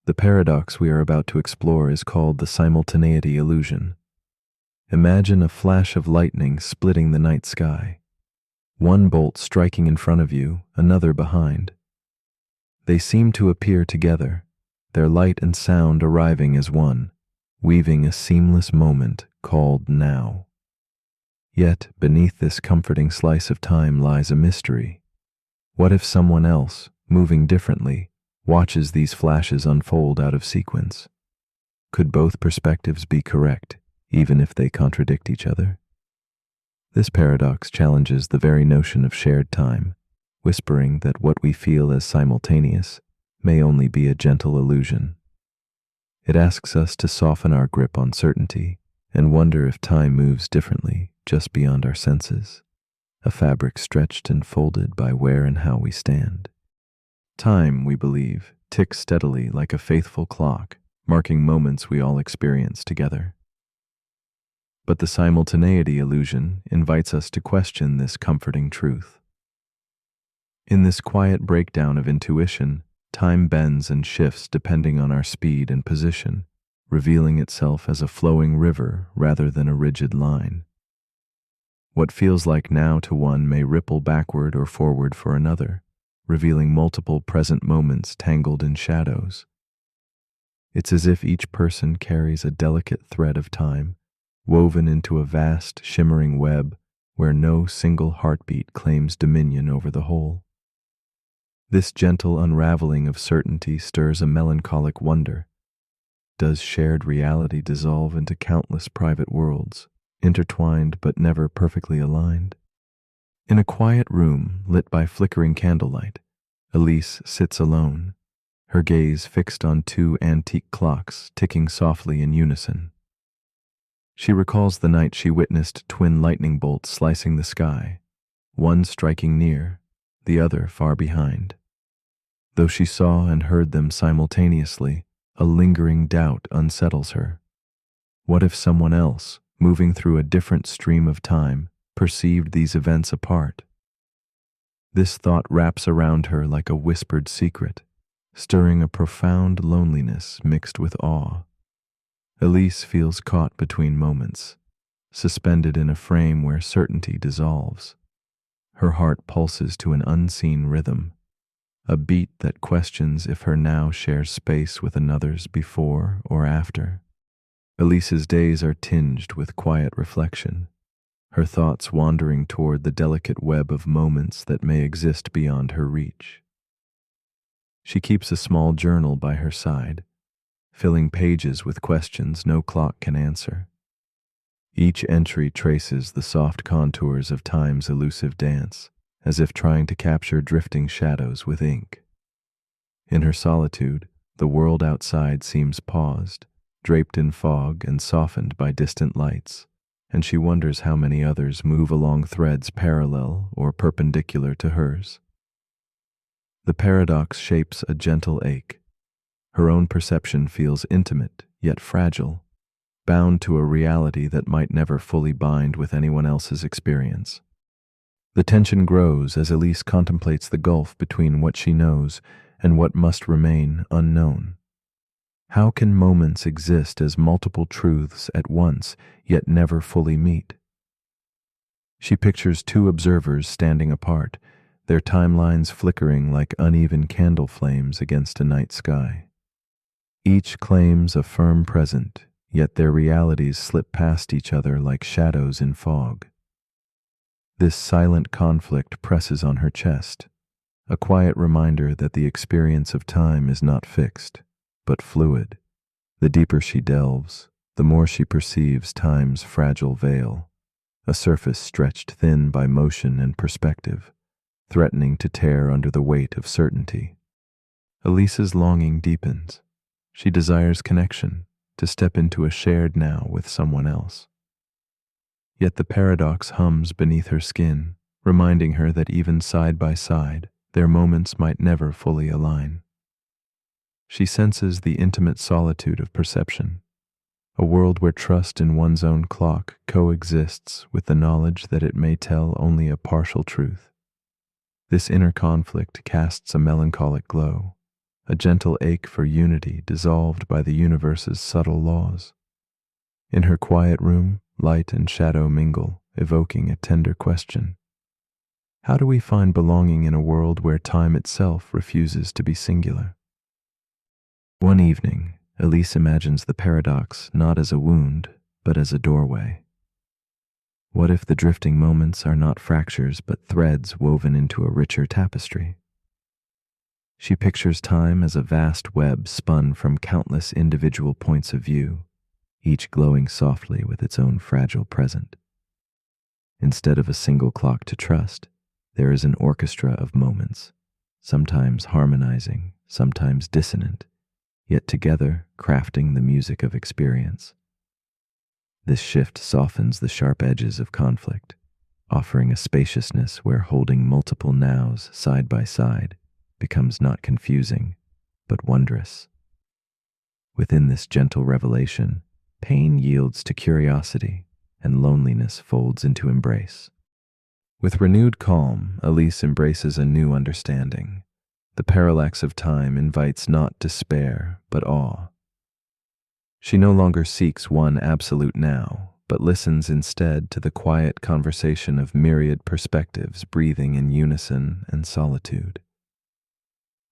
The paradox we are about to explore is called the simultaneity illusion. Imagine a flash of lightning splitting the night sky. One bolt striking in front of you, another behind. They seem to appear together, their light and sound arriving as one, weaving a seamless moment called now. Yet, beneath this comforting slice of time lies a mystery. What if someone else, moving differently, watches these flashes unfold out of sequence? Could both perspectives be correct, even if they contradict each other? This paradox challenges the very notion of shared time, whispering that what we feel as simultaneous may only be a gentle illusion. It asks us to soften our grip on certainty and wonder if time moves differently just beyond our senses, a fabric stretched and folded by where and how we stand. Time, we believe, ticks steadily like a faithful clock, marking moments we all experience together. But the simultaneity illusion invites us to question this comforting truth. In this quiet breakdown of intuition, time bends and shifts depending on our speed and position, revealing itself as a flowing river rather than a rigid line. What feels like now to one may ripple backward or forward for another, revealing multiple present moments tangled in shadows. It's as if each person carries a delicate thread of time, woven into a vast, shimmering web where no single heartbeat claims dominion over the whole. This gentle unraveling of certainty stirs a melancholic wonder. Does shared reality dissolve into countless private worlds, intertwined but never perfectly aligned? In a quiet room lit by flickering candlelight, Elise sits alone, her gaze fixed on two antique clocks ticking softly in unison. She recalls the night she witnessed twin lightning bolts slicing the sky, one striking near, the other far behind. Though she saw and heard them simultaneously, a lingering doubt unsettles her. What if someone else, moving through a different stream of time, perceived these events apart? This thought wraps around her like a whispered secret, stirring a profound loneliness mixed with awe. Elise feels caught between moments, suspended in a frame where certainty dissolves. Her heart pulses to an unseen rhythm, a beat that questions if her now shares space with another's before or after. Elise's days are tinged with quiet reflection, her thoughts wandering toward the delicate web of moments that may exist beyond her reach. She keeps a small journal by her side, filling pages with questions no clock can answer. Each entry traces the soft contours of time's elusive dance, as if trying to capture drifting shadows with ink. In her solitude, the world outside seems paused, draped in fog and softened by distant lights, and she wonders how many others move along threads parallel or perpendicular to hers. The paradox shapes a gentle ache. Her own perception feels intimate, yet fragile, bound to a reality that might never fully bind with anyone else's experience. The tension grows as Elise contemplates the gulf between what she knows and what must remain unknown. How can moments exist as multiple truths at once, yet never fully meet? She pictures two observers standing apart, their timelines flickering like uneven candle flames against a night sky. Each claims a firm present, yet their realities slip past each other like shadows in fog. This silent conflict presses on her chest, a quiet reminder that the experience of time is not fixed, but fluid. The deeper she delves, the more she perceives time's fragile veil, a surface stretched thin by motion and perspective, threatening to tear under the weight of certainty. Elise's longing deepens. She desires connection, to step into a shared now with someone else. Yet the paradox hums beneath her skin, reminding her that even side by side, their moments might never fully align. She senses the intimate solitude of perception, a world where trust in one's own clock coexists with the knowledge that it may tell only a partial truth. This inner conflict casts a melancholic glow, a gentle ache for unity dissolved by the universe's subtle laws. In her quiet room, light and shadow mingle, evoking a tender question. How do we find belonging in a world where time itself refuses to be singular? One evening, Elise imagines the paradox not as a wound, but as a doorway. What if the drifting moments are not fractures but threads woven into a richer tapestry? She pictures time as a vast web spun from countless individual points of view, each glowing softly with its own fragile present. Instead of a single clock to trust, there is an orchestra of moments, sometimes harmonizing, sometimes dissonant, yet together crafting the music of experience. This shift softens the sharp edges of conflict, offering a spaciousness where holding multiple nows side by side becomes not confusing, but wondrous. Within this gentle revelation, pain yields to curiosity, and loneliness folds into embrace. With renewed calm, Elise embraces a new understanding. The parallax of time invites not despair, but awe. She no longer seeks one absolute now, but listens instead to the quiet conversation of myriad perspectives breathing in unison and solitude.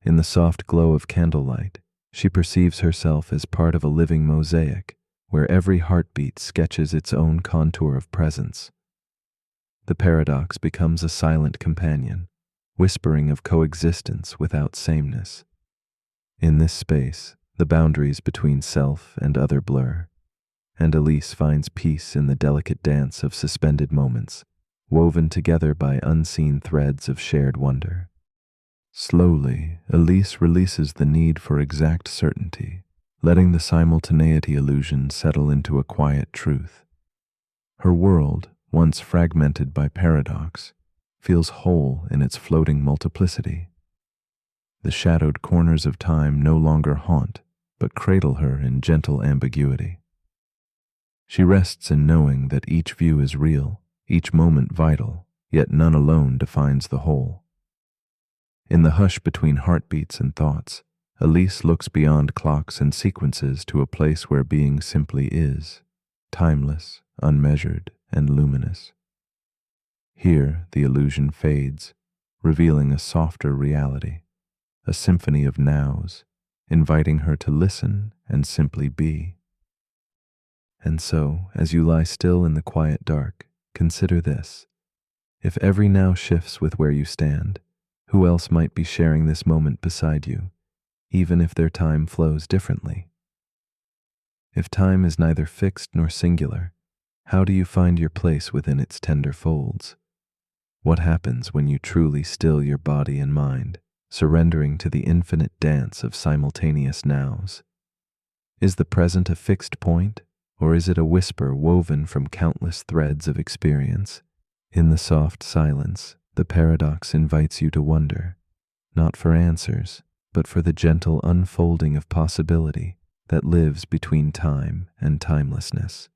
In the soft glow of candlelight, she perceives herself as part of a living mosaic, where every heartbeat sketches its own contour of presence. The paradox becomes a silent companion, whispering of coexistence without sameness. In this space, the boundaries between self and other blur, and Elise finds peace in the delicate dance of suspended moments, woven together by unseen threads of shared wonder. Slowly, Elise releases the need for exact certainty, letting the simultaneity illusion settle into a quiet truth. Her world, once fragmented by paradox, feels whole in its floating multiplicity. The shadowed corners of time no longer haunt, but cradle her in gentle ambiguity. She rests in knowing that each view is real, each moment vital, yet none alone defines the whole. In the hush between heartbeats and thoughts, Elise looks beyond clocks and sequences to a place where being simply is, timeless, unmeasured, and luminous. Here the illusion fades, revealing a softer reality, a symphony of nows, inviting her to listen and simply be. And so, as you lie still in the quiet dark, consider this. If every now shifts with where you stand, who else might be sharing this moment beside you, even if their time flows differently? If time is neither fixed nor singular, how do you find your place within its tender folds? What happens when you truly still your body and mind, surrendering to the infinite dance of simultaneous nows? Is the present a fixed point, or is it a whisper woven from countless threads of experience? In the soft silence, the paradox invites you to wonder, not for answers, but for the gentle unfolding of possibility that lives between time and timelessness.